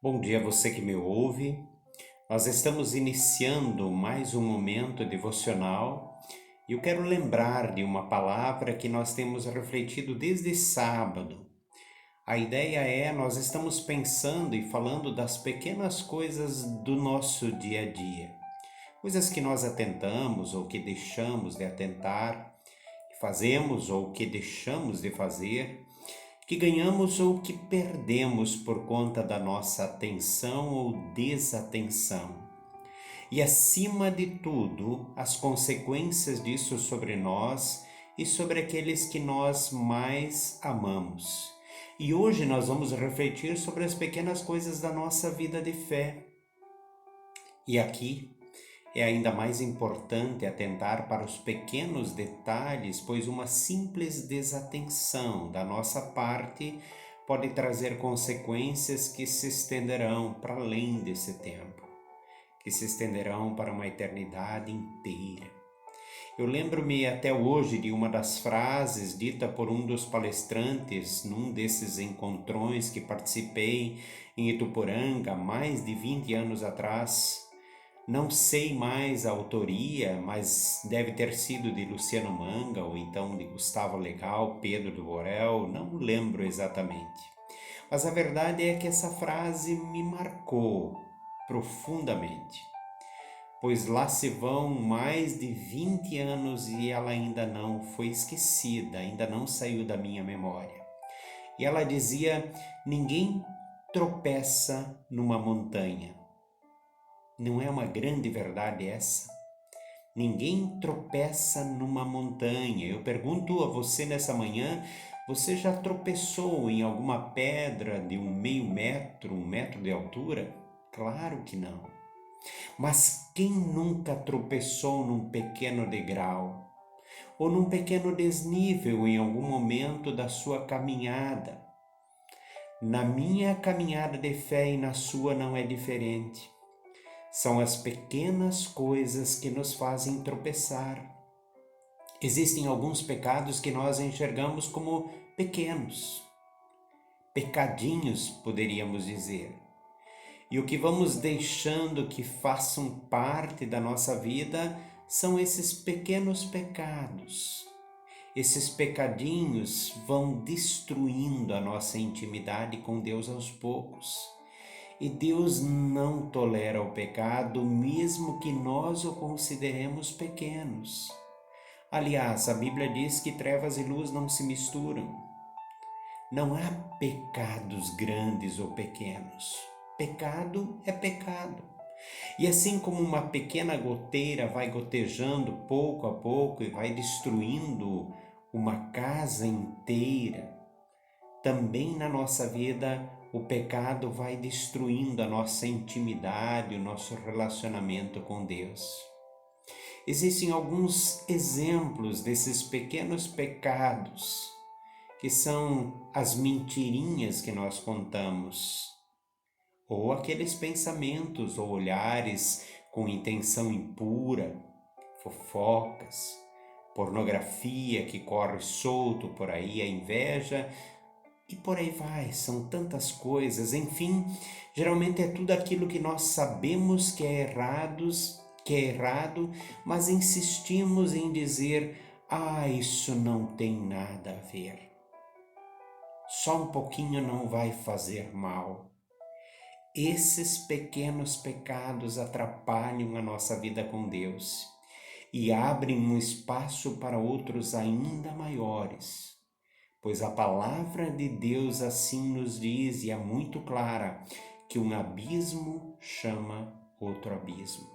Bom dia a você que me ouve. Nós estamos iniciando mais um momento devocional e eu quero lembrar de uma palavra que nós temos refletido desde sábado. A ideia é, nós estamos pensando e falando das pequenas coisas do nosso dia a dia. Coisas que nós atentamos ou que deixamos de atentar, que fazemos ou que deixamos de fazer, que ganhamos ou que perdemos por conta da nossa atenção ou desatenção. E acima de tudo, as consequências disso sobre nós e sobre aqueles que nós mais amamos. E hoje nós vamos refletir sobre as pequenas coisas da nossa vida de fé. E aqui é ainda mais importante atentar para os pequenos detalhes, pois uma simples desatenção da nossa parte pode trazer consequências que se estenderão para além desse tempo, que se estenderão para uma eternidade inteira. Eu lembro-me até hoje de uma das frases dita por um dos palestrantes num desses encontrões que participei em Ituporanga há mais de 20 anos atrás. Não sei mais a autoria, mas deve ter sido de Luciano Manga ou então de Gustavo Legal, Pedro do Borel, não lembro exatamente. Mas a verdade é que essa frase me marcou profundamente, pois lá se vão mais de 20 anos e ela ainda não foi esquecida, ainda não saiu da minha memória. E ela dizia: ninguém tropeça numa montanha. Não é uma grande verdade essa? Ninguém tropeça numa montanha. Eu pergunto a você nessa manhã, você já tropeçou em alguma pedra de meio metro, 1 metro de altura? Claro que não. Mas quem nunca tropeçou num pequeno degrau? Ou num pequeno desnível em algum momento da sua caminhada? Na minha caminhada de fé e na sua não é diferente. São as pequenas coisas que nos fazem tropeçar. Existem alguns pecados que nós enxergamos como pequenos, pecadinhos, poderíamos dizer. E o que vamos deixando que façam parte da nossa vida são esses pequenos pecados. Esses pecadinhos vão destruindo a nossa intimidade com Deus aos poucos. E Deus não tolera o pecado, mesmo que nós o consideremos pequenos. Aliás, a Bíblia diz que trevas e luz não se misturam. Não há pecados grandes ou pequenos. Pecado é pecado. E assim como uma pequena goteira vai gotejando pouco a pouco e vai destruindo uma casa inteira, também na nossa vida o pecado vai destruindo a nossa intimidade, o nosso relacionamento com Deus. Existem alguns exemplos desses pequenos pecados, que são as mentirinhas que nós contamos, ou aqueles pensamentos ou olhares com intenção impura, fofocas, pornografia que corre solto por aí, a inveja e por aí vai, são tantas coisas. Enfim, geralmente é tudo aquilo que nós sabemos que é errado, mas insistimos em dizer: isso não tem nada a ver. Só um pouquinho não vai fazer mal. Esses pequenos pecados atrapalham a nossa vida com Deus e abrem um espaço para outros ainda maiores. Pois a palavra de Deus assim nos diz, e é muito clara, que um abismo chama outro abismo.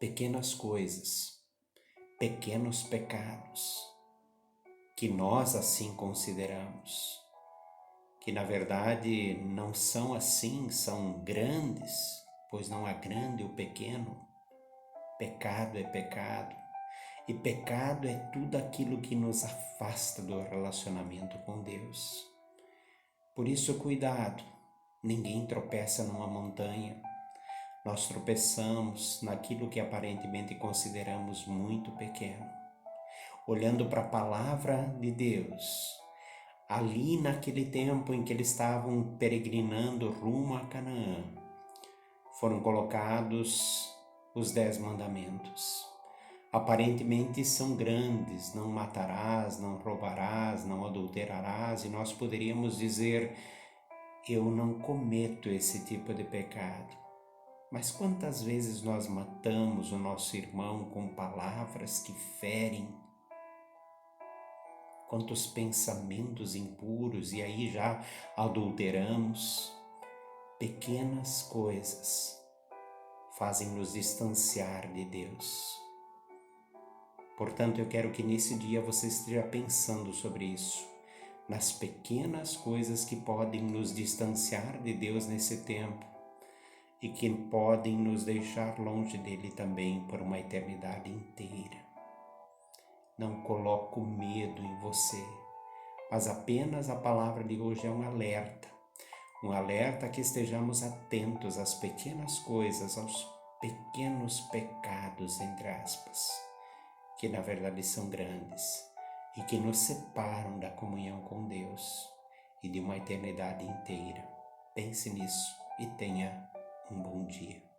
Pequenas coisas, pequenos pecados, que nós assim consideramos, que na verdade não são assim, são grandes, pois não há grande ou pequeno. Pecado é pecado. E pecado é tudo aquilo que nos afasta do relacionamento com Deus. Por isso, cuidado, ninguém tropeça numa montanha. Nós tropeçamos naquilo que aparentemente consideramos muito pequeno. Olhando para a palavra de Deus, ali naquele tempo em que eles estavam peregrinando rumo a Canaã, foram colocados os 10 mandamentos. Aparentemente são grandes: não matarás, não roubarás, não adulterarás, e nós poderíamos dizer: eu não cometo esse tipo de pecado. Mas quantas vezes nós matamos o nosso irmão com palavras que ferem? Quantos pensamentos impuros, e aí já adulteramos? Pequenas coisas fazem nos distanciar de Deus. Portanto, eu quero que nesse dia você esteja pensando sobre isso, nas pequenas coisas que podem nos distanciar de Deus nesse tempo e que podem nos deixar longe dele também por uma eternidade inteira. Não coloco medo em você, mas apenas a palavra de hoje é um alerta que estejamos atentos às pequenas coisas, aos pequenos pecados, entre aspas, que na verdade são grandes e que nos separam da comunhão com Deus e de uma eternidade inteira. Pense nisso e tenha um bom dia.